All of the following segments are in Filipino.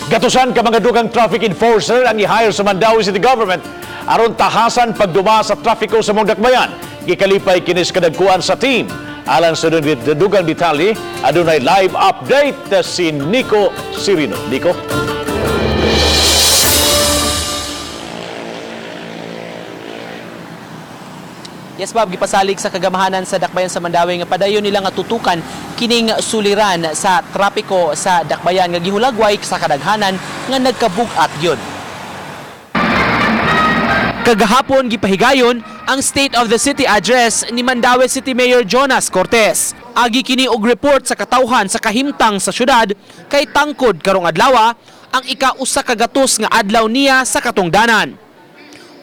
Gatusan ka mga dugang traffic enforcer ang i-hire sa Mandaue City Government aron tahasan pagduma sa trapiko sa mga dakbayan. Gikalipay kinis kadagkuan sa team. Alang sa dugang detalye, adunay live update si Nico Sirino. Nico? Yes, Bob, gipasalig sa kagamahanan sa dakbayan sa Mandaue nga padayon nila nga tutukan kining suliran sa trapiko sa dakbayan nga gihulagway sa kadaghanan nga nagkabugat yun. Kagahapon gipahigayon ang State of the City address ni Mandaue City Mayor Jonas Cortez. Agi kini og report sa katawhan sa kahimtang sa syudad kay tangkod karong adlaw ang ika-usa ka gatos nga adlaw niya sa katungdanan.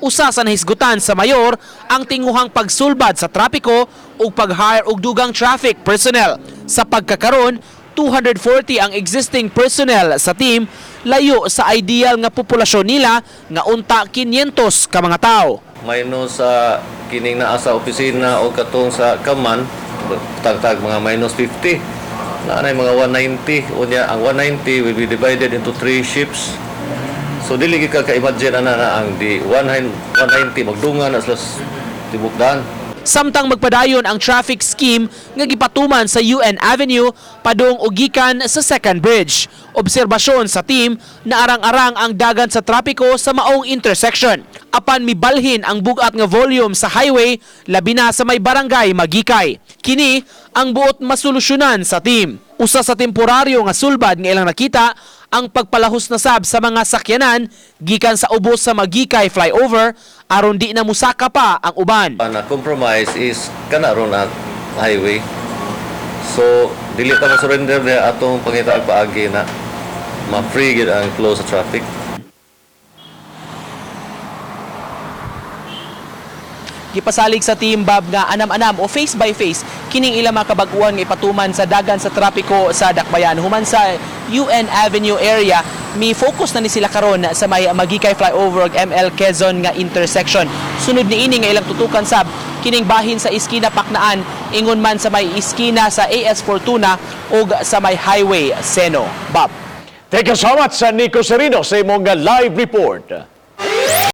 Usa sa nahisgutan sa mayor ang tinguhang pagsulbad sa trapiko ug pag-hire og dugang traffic personnel. Sa pagkakaron, 240 ang existing personnel sa team, layo sa ideal nga populasyon nila nga unta 500 ka mga tao. Minus sa kining naa sa opisina o katong sa kaman, tagtag mga minus 50. Naanay mga 190. Unya ang 190 will be divided into 3 shifts. So dili ka ka-imagine na ang di 190 magdungan na sa tibukdan. Samtang magpadayon ang traffic scheme nga gipatuman sa UN Avenue padung og gikan sa Second Bridge. Obserbasyon sa team na arang-arang ang dagan sa trapiko sa maong intersection. Apan mibalhin ang bugat nga volume sa highway labi na sa may barangay Magikay. Kini ang buot masolusyonan sa team. Usa sa temporaryo nga sulbad nga ilang nakita ang pagpalahos na sab sa mga sakyanan gikan sa ubos sa Magikay flyover aron di na musaka pa ang uban. Ang compromise is kanaron na highway. So dili ta ma-surrender na atong pangitaag paagi na ma-free gid ang flow sa traffic. Gipasalig sa team Bob nga anam-anam o face by face kining ilang mga kabag-uhan nga ipatuman sa dagan sa trapiko sa dakbayan human sa UN Avenue area. Mi focus na ni sila karon sa may Magikay flyover ug ML Quezon nga intersection. Sunod ni ini nga ilang tutukan sab kining bahin sa iskina Paknaan ingon man sa may iskina sa AS Fortuna ug sa may highway Seno. Bob. Thank you so much, Nico Sirino, sa imong live report.